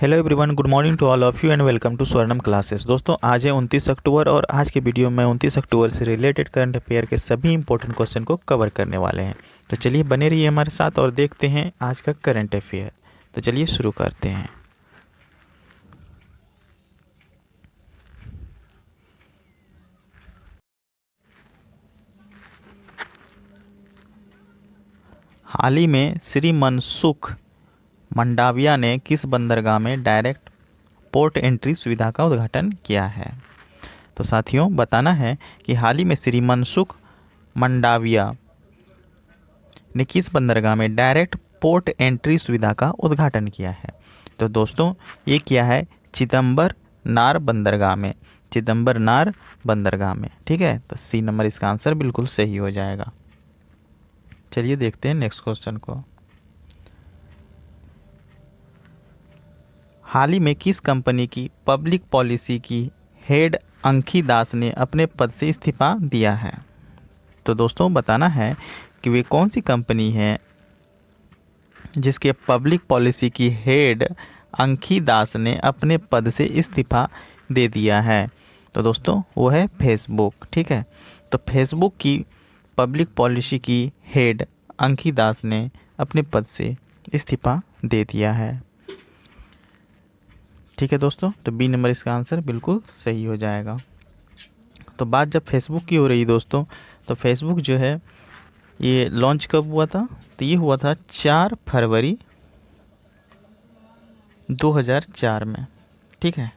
Hello everyone, good morning to all of you and welcome to Swarnam classes. दोस्तों, आज है 29 अक्टूबर और आज के वीडियो में 29 अक्टूबर से रिलेटेड करंट अफेयर के सभी इंपॉर्टेंट क्वेश्चन को कवर करने वाले हैं। तो चलिए बने रहिए हमारे साथ और देखते हैं आज का करंट अफेयर। तो चलिए शुरू करते हैं। हाल ही में श्री मनसुख मंडाविया ने किस बंदरगाह में डायरेक्ट पोर्ट एंट्री सुविधा का उद्घाटन किया है? तो साथियों, बताना है कि हाल ही में श्री मनसुख मंडाविया ने किस बंदरगाह में डायरेक्ट पोर्ट एंट्री सुविधा का उद्घाटन किया है? तो दोस्तों, ये किया है चिदम्बरनार बंदरगाह में। चिदम्बरनार बंदरगाह में, ठीक है। तो सी नंबर इसका आंसर बिल्कुल सही हो जाएगा। चलिए देखते हैं नेक्स्ट क्वेश्चन को। हाल ही में किस कंपनी की पब्लिक पॉलिसी की हेड अंकी दास ने अपने पद से इस्तीफा दिया है? तो दोस्तों, बताना है कि वे कौन सी कंपनी है जिसके पब्लिक पॉलिसी की हेड अंकी दास ने अपने पद से इस्तीफा दे दिया है। तो दोस्तों, वो है फेसबुक, ठीक है। तो फेसबुक की पब्लिक पॉलिसी की हेड अंकी दास ने अपने पद से इस्तीफा दे दिया है, ठीक है दोस्तों। तो बी नंबर इसका आंसर बिल्कुल सही हो जाएगा। तो बात जब फेसबुक की हो रही दोस्तों, तो फेसबुक जो है ये लॉन्च कब हुआ था? तो ये हुआ था 4 फरवरी 2004 में, ठीक है।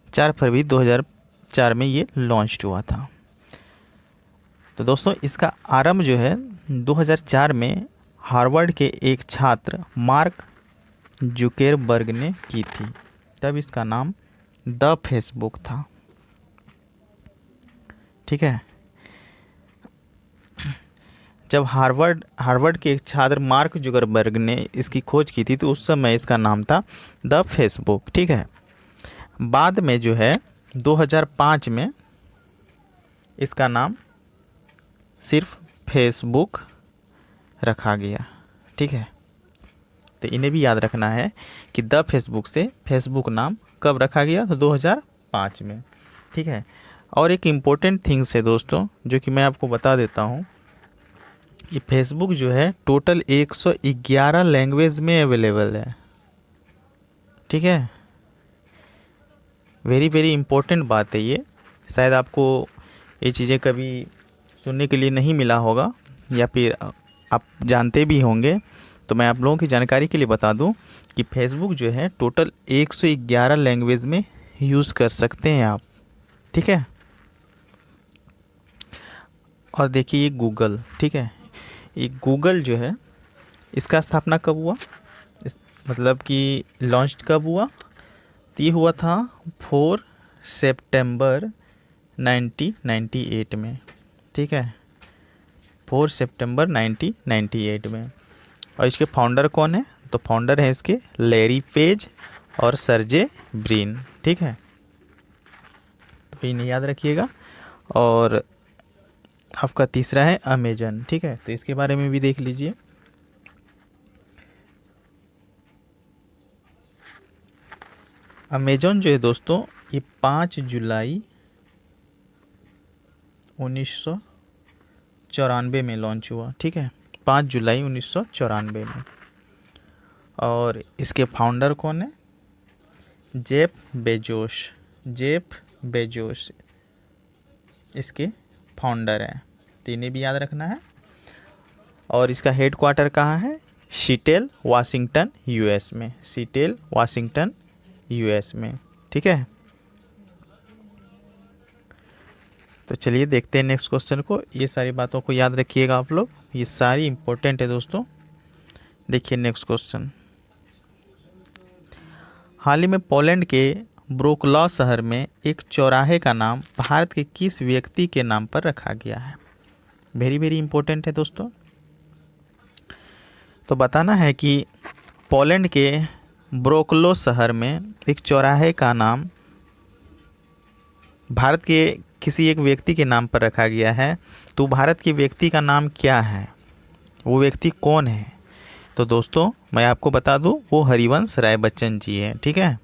4 फरवरी 2004 में ये लॉन्च हुआ था। तो दोस्तों, इसका आरंभ जो है 2004 में हार्वर्ड के एक छात्र मार्क जुकेरबर्ग ने की थी। तब इसका नाम द फेसबुक था, ठीक है। जब हार्वर्ड के एक छात्र मार्क जुकरबर्ग ने इसकी खोज की थी तो उस समय इसका नाम था द फेसबुक, ठीक है। बाद में जो है 2005 में इसका नाम सिर्फ फेसबुक रखा गया, ठीक है। तो इन्हें भी याद रखना है कि द फेसबुक से फेसबुक नाम कब रखा गया? तो 2005 में, ठीक है। और एक इम्पोर्टेंट थिंग्स है दोस्तों जो कि मैं आपको बता देता हूँ। ये फेसबुक जो है टोटल 111 लैंग्वेज में अवेलेबल है, ठीक है। वेरी वेरी इम्पोर्टेंट बात है ये। शायद आपको ये चीज़ें कभी सुनने के लिए नहीं मिला होगा या फिर आप जानते भी होंगे। तो मैं आप लोगों की जानकारी के लिए बता दूं कि फेसबुक जो है टोटल 111 लैंग्वेज में यूज़ कर सकते हैं आप, ठीक है। और देखिए ये गूगल, ठीक है। ये गूगल जो है इसका स्थापना कब हुआ? मतलब कि लॉन्च कब हुआ? तो ये हुआ था 4 सितंबर 1998 में, ठीक है। 4 सितंबर 1998 में। और इसके फाउंडर कौन है? तो फाउंडर है इसके लैरी पेज और सर्जे ब्रिन, ठीक है। तो इन्हें याद रखिएगा। और आपका तीसरा है अमेजन, ठीक है। तो इसके बारे में भी देख लीजिए। अमेजन जो है दोस्तों ये 5 जुलाई 1994 में लॉन्च हुआ, ठीक है। 5 जुलाई 1994 में। और इसके फाउंडर कौन है? Jeff Bezos. जेफ बेजोस इसके फाउंडर हैं, तो इन्हें भी याद रखना है। और इसका हेड क्वार्टर कहाँ है? सीटेल वाशिंगटन यूएस में। सीटेल वाशिंगटन यूएस में, ठीक है। तो चलिए देखते हैं नेक्स्ट क्वेश्चन को। ये सारी बातों को याद रखिएगा आप लोग, ये सारी इंपॉर्टेंट है दोस्तों। देखिए नेक्स्ट क्वेश्चन। हाल ही में पोलैंड के ब्रोकलॉ शहर में एक चौराहे का नाम भारत के किस व्यक्ति के नाम पर रखा गया है? वेरी वेरी इंपॉर्टेंट है दोस्तों। तो बताना है कि पोलैंड के ब्रोकलो शहर में एक चौराहे का नाम भारत के किसी एक व्यक्ति के नाम पर रखा गया है। तो भारत के व्यक्ति का नाम क्या है? वो व्यक्ति कौन है? तो दोस्तों मैं आपको बता दूं वो हरिवंश राय बच्चन जी हैं, ठीक है।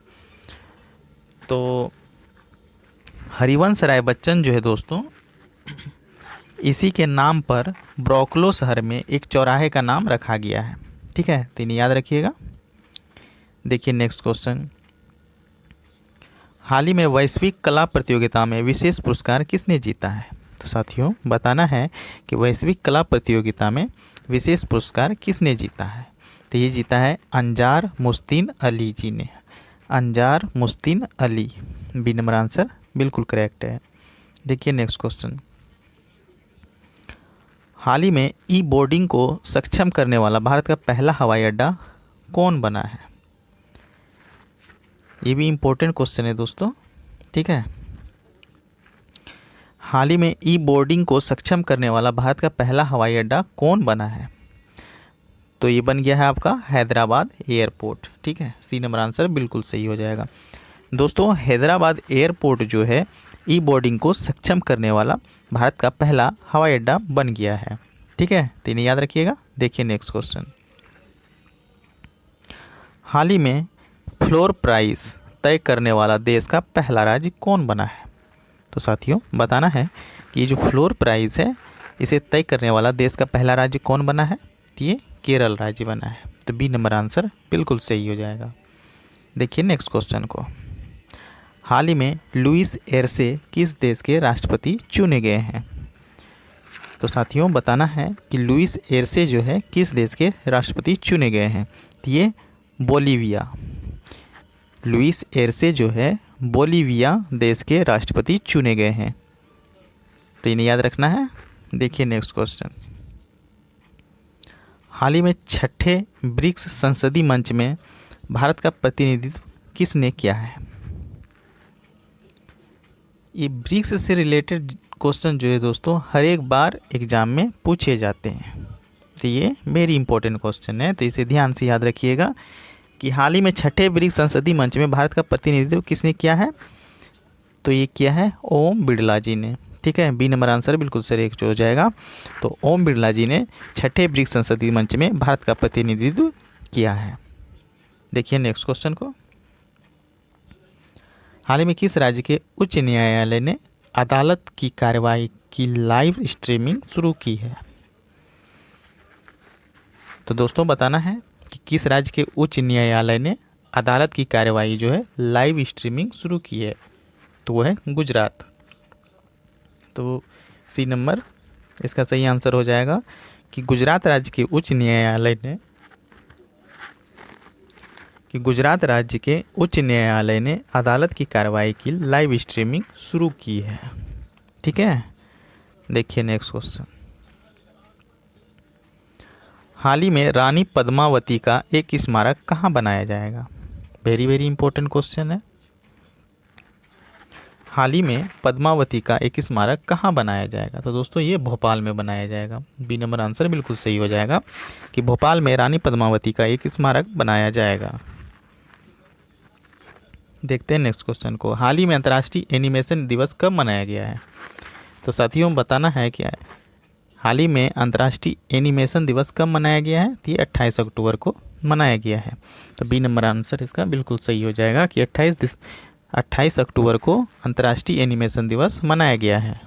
तो हरिवंश राय बच्चन जो है दोस्तों, इसी के नाम पर ब्रोक्लो शहर में एक चौराहे का नाम रखा गया है, ठीक है, तो इन्हें याद रखिएगा। देखिए नेक्स्ट क्वेश्चन, हाल ही में वैश्विक कला प्रतियोगिता में विशेष पुरस्कार किसने जीता है? तो साथियों बताना है कि वैश्विक कला प्रतियोगिता में विशेष पुरस्कार किसने जीता है। तो ये जीता है अंजार मुस्तीन अली जी ने। Anjar Mustin Ali, B number answer बिल्कुल करेक्ट है। देखिए नेक्स्ट क्वेश्चन, हाल ही में ई बोर्डिंग को सक्षम करने वाला भारत का पहला हवाई अड्डा कौन बना है? ये भी इम्पोर्टेंट क्वेश्चन है दोस्तों, ठीक है। हाल ही में ई बोर्डिंग को सक्षम करने वाला भारत का पहला हवाई अड्डा कौन बना है? तो ये बन गया है आपका हैदराबाद एयरपोर्ट, ठीक है, सी नंबर आंसर बिल्कुल सही हो जाएगा। दोस्तों हैदराबाद एयरपोर्ट जो है ई बोर्डिंग को सक्षम करने वाला भारत का पहला हवाई अड्डा बन गया है, ठीक है, तो इन्हें याद रखिएगा। देखिए नेक्स्ट क्वेश्चन, हाल ही में फ्लोर प्राइस तय करने वाला देश का पहला राज्य कौन बना है? तो साथियों बताना है कि ये जो फ्लोर प्राइस है इसे तय करने वाला देश का पहला राज्य कौन बना है? तो ये केरल राज्य बना है, तो बी नंबर आंसर बिल्कुल सही हो जाएगा। देखिए नेक्स्ट क्वेश्चन को, हाल ही में लुइस एरसे किस देश के राष्ट्रपति चुने गए हैं? तो साथियों बताना है कि लुइस एरसे जो है किस देश के राष्ट्रपति चुने गए हैं? तो ये बोलीविया, लुइस एरसे जो है बोलीविया देश के राष्ट्रपति चुने गए हैं, तो इन्हें याद रखना है। देखिए नेक्स्ट क्वेश्चन, हाल ही में छठे ब्रिक्स संसदीय मंच में भारत का प्रतिनिधित्व किसने किया है? ये ब्रिक्स से रिलेटेड क्वेश्चन जो है दोस्तों हर एक बार एग्जाम में पूछे जाते हैं, तो ये वेरी इंपॉर्टेंट क्वेश्चन है, तो इसे ध्यान से याद रखिएगा कि हाल ही में छठे ब्रिक्स संसदीय मंच में भारत का प्रतिनिधित्व किसने किया है? तो ये किया है ओम बिरला जी ने, ठीक है, बी नंबर आंसर बिल्कुल सही हो जाएगा। तो ओम बिरला जी ने छठे ब्रिक्स संसदीय मंच में भारत का प्रतिनिधित्व किया है। देखिए नेक्स्ट क्वेश्चन को, हाल ही में किस राज्य के उच्च न्यायालय ने अदालत की कार्रवाई की लाइव स्ट्रीमिंग शुरू की है? तो दोस्तों बताना है कि किस राज्य के उच्च न्यायालय ने अदालत की कार्रवाई जो है लाइव स्ट्रीमिंग शुरू की है? तो वो है गुजरात, तो सी नंबर इसका सही आंसर हो जाएगा कि गुजरात राज्य के उच्च न्यायालय ने अदालत की कार्रवाई की लाइव स्ट्रीमिंग शुरू की है, ठीक है। देखिए नेक्स्ट क्वेश्चन, हाल ही में रानी पद्मावती का एक स्मारक कहाँ बनाया जाएगा? वेरी वेरी इंपॉर्टेंट क्वेश्चन है। हाल ही में पद्मावती का एक स्मारक कहाँ बनाया जाएगा? तो दोस्तों ये भोपाल में बनाया जाएगा, बी नंबर आंसर बिल्कुल सही हो जाएगा कि भोपाल में रानी पद्मावती का एक स्मारक बनाया जाएगा। देखते हैं नेक्स्ट क्वेश्चन को, हाल ही में अंतर्राष्ट्रीय एनिमेशन दिवस कब मनाया गया है? तो साथियों बताना है कि हाल ही में अंतर्राष्ट्रीय एनिमेशन दिवस कब मनाया गया है? तो ये 28 अक्टूबर को मनाया गया है, तो बी नंबर आंसर इसका बिल्कुल सही हो जाएगा कि 28 अक्टूबर को अंतर्राष्ट्रीय एनिमेशन दिवस मनाया गया है।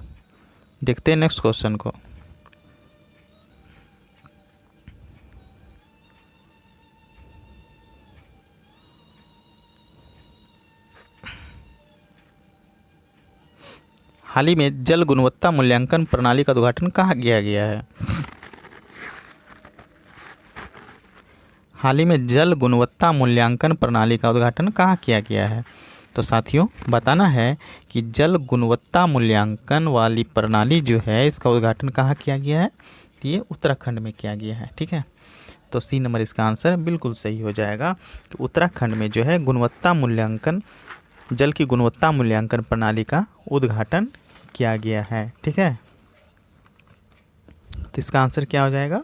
देखते हैं नेक्स्ट क्वेश्चन को, हाल ही में जल गुणवत्ता मूल्यांकन प्रणाली का उद्घाटन कहाँ किया गया है? हाल ही में जल गुणवत्ता मूल्यांकन प्रणाली का उद्घाटन कहाँ किया गया है? तो साथियों बताना है कि जल गुणवत्ता मूल्यांकन वाली प्रणाली जो है इसका उद्घाटन कहाँ किया गया है? तो ये उत्तराखंड में किया गया है, ठीक है, तो सी नंबर इसका आंसर बिल्कुल सही हो जाएगा कि उत्तराखंड में जो है गुणवत्ता मूल्यांकन, जल की गुणवत्ता मूल्यांकन प्रणाली का उद्घाटन किया गया है, ठीक है, तो इसका आंसर क्या हो जाएगा?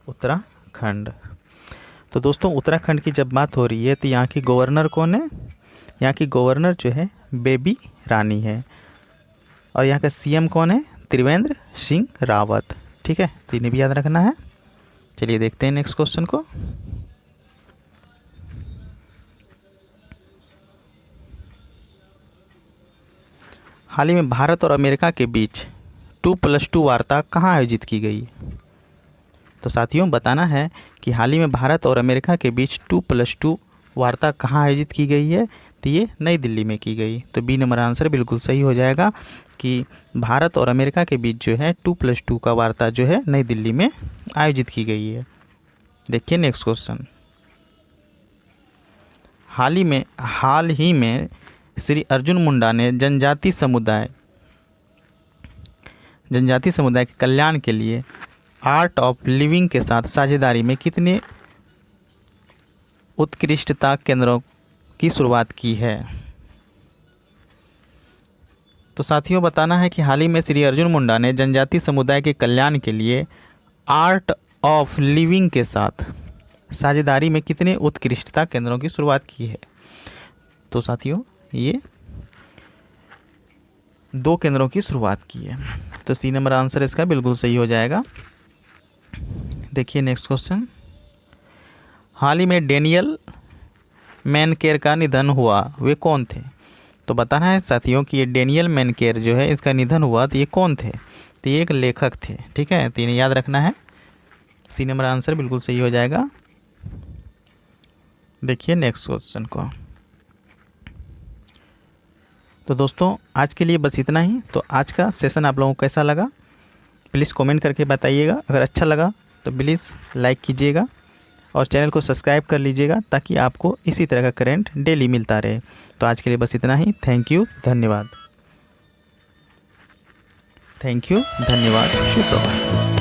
उत्तराखंड। तो दोस्तों उत्तराखंड की जब बात हो रही है तो यहाँ की गवर्नर कौन है? यहाँ की गवर्नर जो है बेबी रानी है, और यहाँ का सीएम कौन है? त्रिवेंद्र सिंह रावत, ठीक है, तो इन्हें भी याद रखना है। चलिए देखते हैं नेक्स्ट क्वेश्चन को। हाल ही में भारत और अमेरिका के बीच 2+2 वार्ता कहाँ आयोजित की गई? तो साथियों बताना है कि हाल ही में भारत और अमेरिका के बीच 2+2 वार्ता कहाँ आयोजित की गई है। तो ये नई दिल्ली में की गई। तो बी नंबर आंसर बिल्कुल सही हो जाएगा कि भारत और अमेरिका के बीच जो है 2+2 का वार्ता जो है नई दिल्ली में आयोजित की गई है। देखिए नेक्स्ट क्वेश्चन। हाल ही में श्री अर्जुन मुंडा ने जनजाति समुदाय के कल्याण के लिए आर्ट ऑफ लिविंग के साथ साझेदारी में कितने उत्कृष्टता केंद्रों की शुरुआत की है? तो साथियों बताना है कि हाल ही में श्री अर्जुन मुंडा ने जनजाति समुदाय के कल्याण के लिए आर्ट ऑफ लिविंग के साथ साझेदारी में कितने उत्कृष्टता केंद्रों की शुरुआत की है? तो साथियों ये 2 केंद्रों की शुरुआत की है। तो सी नंबर आंसर इसका बिल्कुल सही हो जाएगा। देखिए नेक्स्ट क्वेश्चन। हाल ही में डेनियल मैनकेर का निधन हुआ, वे कौन थे? तो बताना है साथियों कि ये डेनियल मैनकेर जो है इसका निधन हुआ, तो ये कौन थे? तो ये एक लेखक थे। ठीक है, तो इन्हें याद रखना है। सी नंबर आंसर बिल्कुल सही हो जाएगा। देखिए नेक्स्ट क्वेश्चन को। तो दोस्तों आज के लिए बस इतना ही। तो आज का सेशन आप लोगों को कैसा लगा प्लीज़ कमेंट करके बताइएगा। अगर अच्छा लगा तो प्लीज़ लाइक कीजिएगा और चैनल को सब्सक्राइब कर लीजिएगा ताकि आपको इसी तरह का करंट डेली मिलता रहे। तो आज के लिए बस इतना ही। थैंक यू, धन्यवाद। शुभ प्रभात।